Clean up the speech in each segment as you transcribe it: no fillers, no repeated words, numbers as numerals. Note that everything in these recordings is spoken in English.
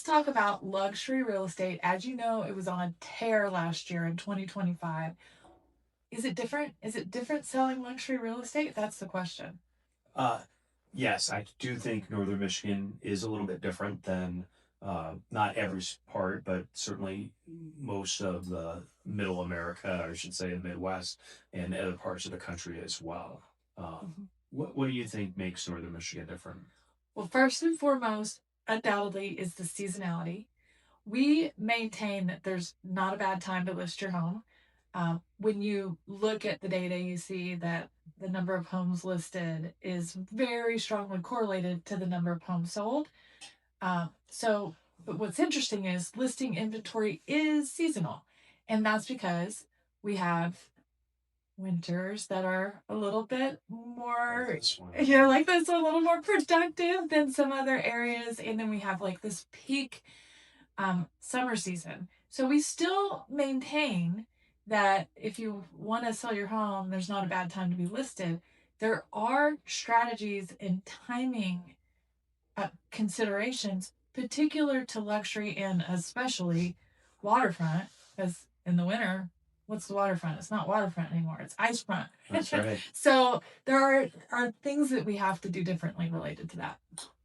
talk about luxury real estate. As you know, it was on a tear last year in 2025. Is it different? Is it different selling luxury real estate? That's the question. Uh, yes, I do think Northern Michigan is a little bit different than not every part, but certainly most of the Middle America, or I should say the Midwest, and other parts of the country as well. Mhm. What do you think makes Northern Michigan different? Well, first and foremost, undoubtedly, is the seasonality. We maintain that there's not a bad time to list your home. When you look at the data, you see that the number of homes listed is very strongly correlated to the number of homes sold. But what's interesting is listing inventory is seasonal, and that's because we have winters that are a little bit Like more, this one. like that's a little more productive than some other areas, and then we have like this peak summer season. So we still maintain that if you want to sell your home, there's not a bad time to be listed. There are strategies and timing considerations particular to luxury and especially waterfront, because in the winter, what's the waterfront? It's not waterfront anymore, it's ice front. That's right. So there are things that we have to do differently related to that.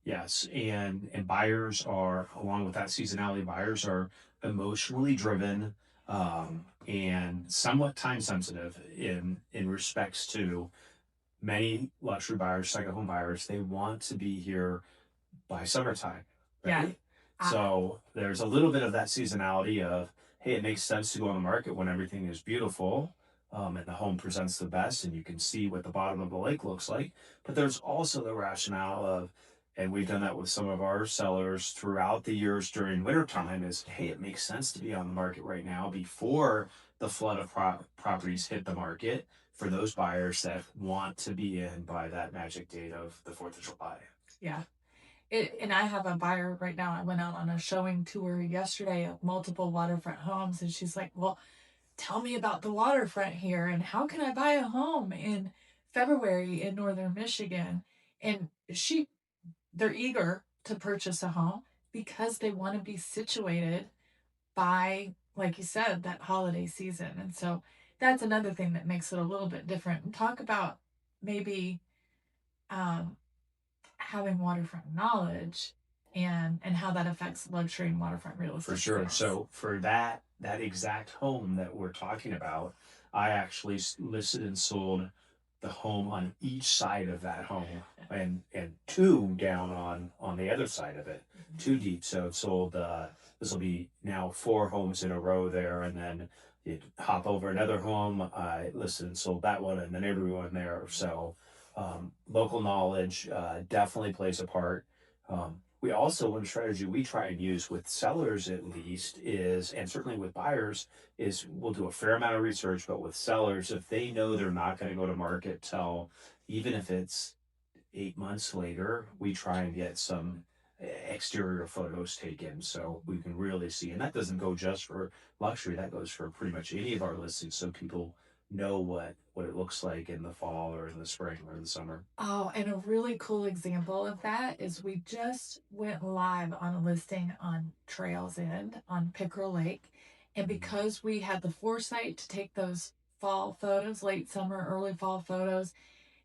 Yes, and buyers are, along with that seasonality, buyers are emotionally driven, and somewhat time sensitive in respects to many luxury buyers, second home buyers. They want to be here by summertime, Yeah. right? So there's a little bit of that seasonality of, hey, it makes sense to go on the market when everything is beautiful, and the home presents the best, and you can see what the bottom of the lake looks like. But there's also the rationale of, and we've done that with some of our sellers throughout the years during wintertime, is, hey, it makes sense to be on the market right now before the flood of properties hit the market for those buyers that want to be in by that magic date of the 4th of July. Yeah. And I have a buyer right now. I went out on a showing tour yesterday of multiple waterfront homes, and she's like, "Well, tell me about the waterfront here, and how can I buy a home in February in northern Michigan?" And they're eager to purchase a home because they want to be situated by, like you said, that holiday season. And so that's another thing that makes it a little bit different. And talk about maybe um, having waterfront knowledge and how that affects luxury and waterfront real For estate sure. sales. So for that exact home that we're talking about, I actually listed and sold the home on each side of that home, and two down on the other side of it, two deep. So it sold. This will be now four homes in a row there, and then you hop over another home. I listed and sold that one, and then everyone there. So local knowledge definitely plays a part. We also, one strategy we try and use with sellers at least is, and certainly with buyers, is we'll do a fair amount of research, but with sellers, if they know they're not going to go to market till, even if it's 8 months later, we try and get some exterior photos taken so we can really see. And that doesn't go just for luxury, that goes for pretty much any of our listings so people know what it looks like in the fall or in the spring or in the summer. Oh, and a really cool example of that is we just went live on a listing on Trails End on Pickerel Lake. And because we had the foresight to take those fall photos, late summer, early fall photos,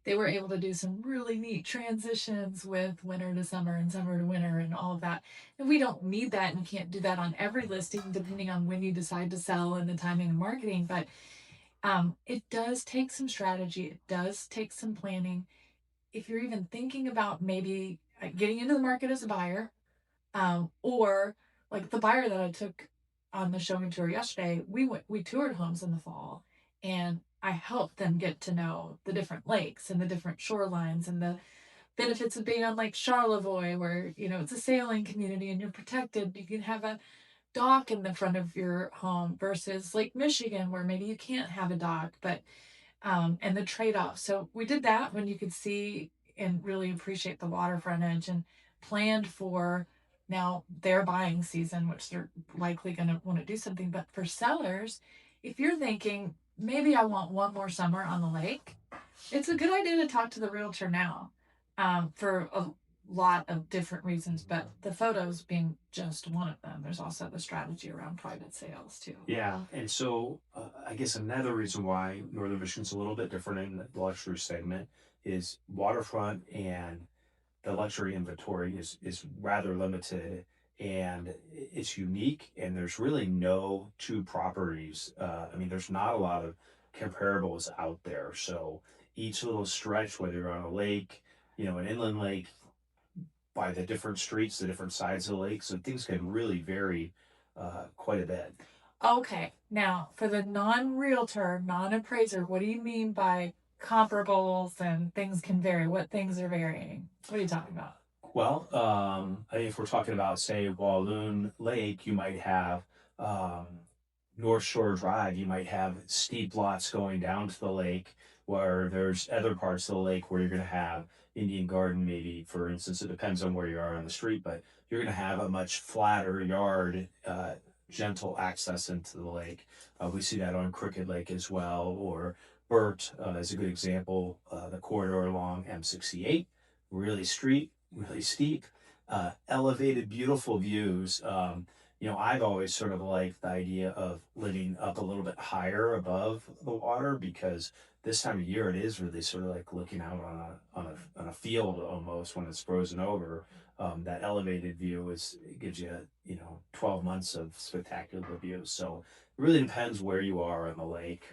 they were able to do some really neat transitions with winter to summer and summer to winter and all of that. And we don't need that and can't do that on every listing, depending on when you decide to sell and the timing of marketing. But it does take some strategy, it does take some planning. If you're even thinking about maybe getting into the market as a buyer, or like the buyer that I took on the showing tour yesterday, we toured homes in the fall, and I helped them get to know the different lakes and the different shorelines and the benefits of being on Lake Charlevoix, where it's a sailing community and you're protected. You can have a dock in the front of your home versus Lake Michigan, where maybe you can't have a dock, but and the trade-off. So we did that when you could see and really appreciate the water frontage and planned for now their buying season, which they're likely going to want to do something. But for sellers, if you're thinking, maybe I want one more summer on the lake, it's a good idea to talk to the realtor now for lot of different reasons, but the photos being just one of them. There's also the strategy around private sales too. Yeah, and so I guess another reason why Northern Michigan's a little bit different in the luxury segment is waterfront and the luxury inventory is rather limited and it's unique and there's really no two properties. I mean, there's not a lot of comparables out there. So each little stretch, whether you're on a lake, an inland lake, by the different streets, the different sides of the lake, so things can really vary quite a bit. Okay, now for the non-realtor, non-appraiser, what do you mean by comparables and things can vary? What things are varying? What are you talking about? Well, I mean, if we're talking about, say, Walloon Lake, you might have um, North Shore Drive, you might have steep lots going down to the lake, where there's other parts of the lake where you're going to have Indian Garden, maybe, for instance. It depends on where you are on the street, but you're going to have a much flatter yard, gentle access into the lake. We see that on Crooked Lake as well, or Burt is a good example. The corridor along M68, really steep, elevated, beautiful views. I've always sort of liked the idea of living up a little bit higher above the water because this time of year it is really sort of like looking out on a field almost when it's frozen over. That elevated view it gives you 12 months of spectacular views. So it really depends where you are on the lake.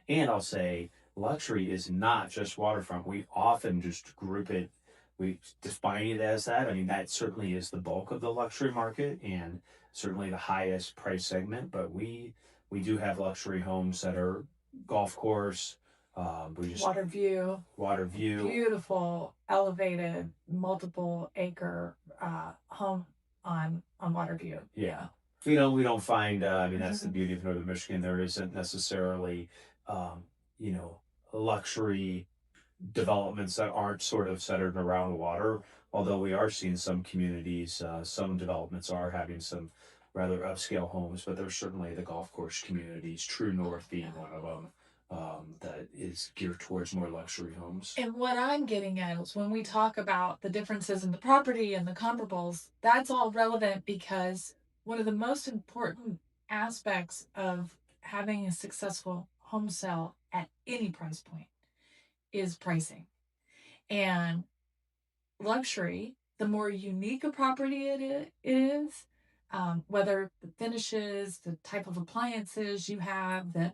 And I'll say luxury is not just waterfront. We often just group it, we define it as that. I mean, that certainly is the bulk of the luxury market and certainly the highest price segment. But we do have luxury homes that are golf course. We just Water view, water view. beautiful, elevated, multiple acre home on water view. Yeah. We don't find, I mean, that's the beauty of Northern Michigan. There isn't necessarily, um, you know, luxury developments that aren't sort of centered around water. Although we are seeing some communities, some developments are having some rather upscale homes, but there's certainly the golf course communities, True North being one of them, that is geared towards more luxury homes. And what I'm getting at is when we talk about the differences in the property and the comparables, that's all relevant because one of the most important aspects of having a successful home sale at any price point is pricing. And luxury, the more unique a property it is, whether the finishes, the type of appliances you have, the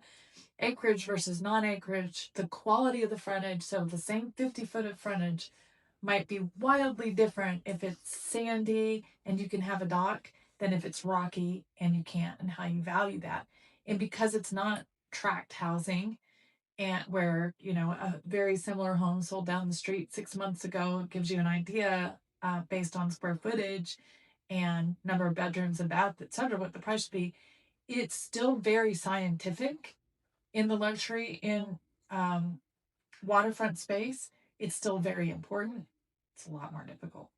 acreage versus non-acreage, the quality of the frontage. So the same 50-foot of frontage might be wildly different if it's sandy and you can have a dock than if it's rocky and you can't, and how you value that. And because it's not tract housing, and where a very similar home sold down the street 6 months ago gives you an idea, based on square footage and number of bedrooms and bath, etc., what the price should be. It's still very scientific in the luxury in um, waterfront space. It's still very important. It's a lot more difficult.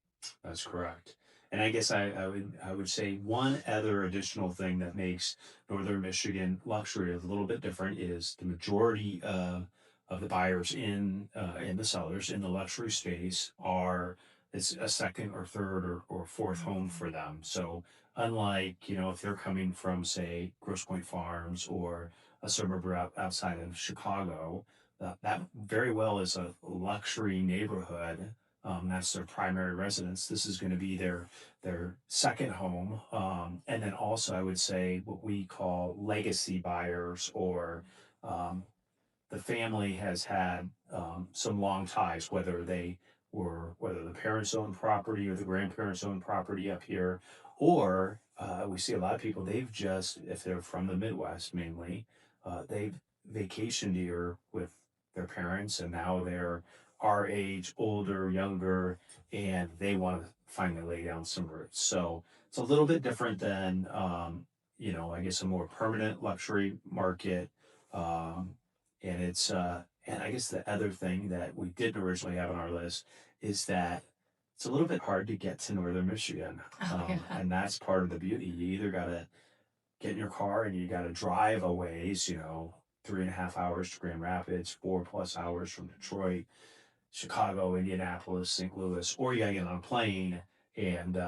That's correct. And I guess I would say one other additional thing that makes Northern Michigan luxury a little bit different is the majority of the buyers in the sellers in the luxury space are it's a second or third or fourth home for them. So unlike if they're coming from say Grosse Pointe Farms or a suburb outside of Chicago, that very well is a luxury neighborhood. That's their primary residence. This is going to be their second home, and then also I would say what we call legacy buyers, or um, the family has had some long ties, whether the parents own property or the grandparents own property up here, or we see a lot of people if they're from the Midwest mainly, they've vacationed here with their parents and now they're our age, older, younger, and they want to finally lay down some roots. So it's a little bit different than I guess a more permanent luxury market. Um, and I guess the other thing that we didn't originally have on our list is that it's a little bit hard to get to Northern Michigan. Oh, yeah. And that's part of the beauty. You either got to get in your car and you got to drive a ways, 3.5 hours to Grand Rapids, 4+ hours from Detroit. Chicago, Indianapolis, St. Louis, or you gotta get on a plane. And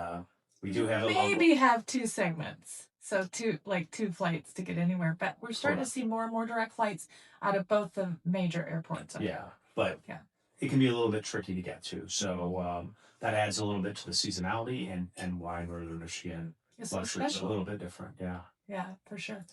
we do have a local. Maybe have two segments. So two flights to get anywhere. But we're starting to Correct. see more and more direct flights out of both the major airports. Yeah, but Yeah. it can be a little bit tricky to get to. So that adds a little bit to the seasonality and why Northern Michigan It's so luxury is a special. little bit different. Yeah. Yeah, for sure.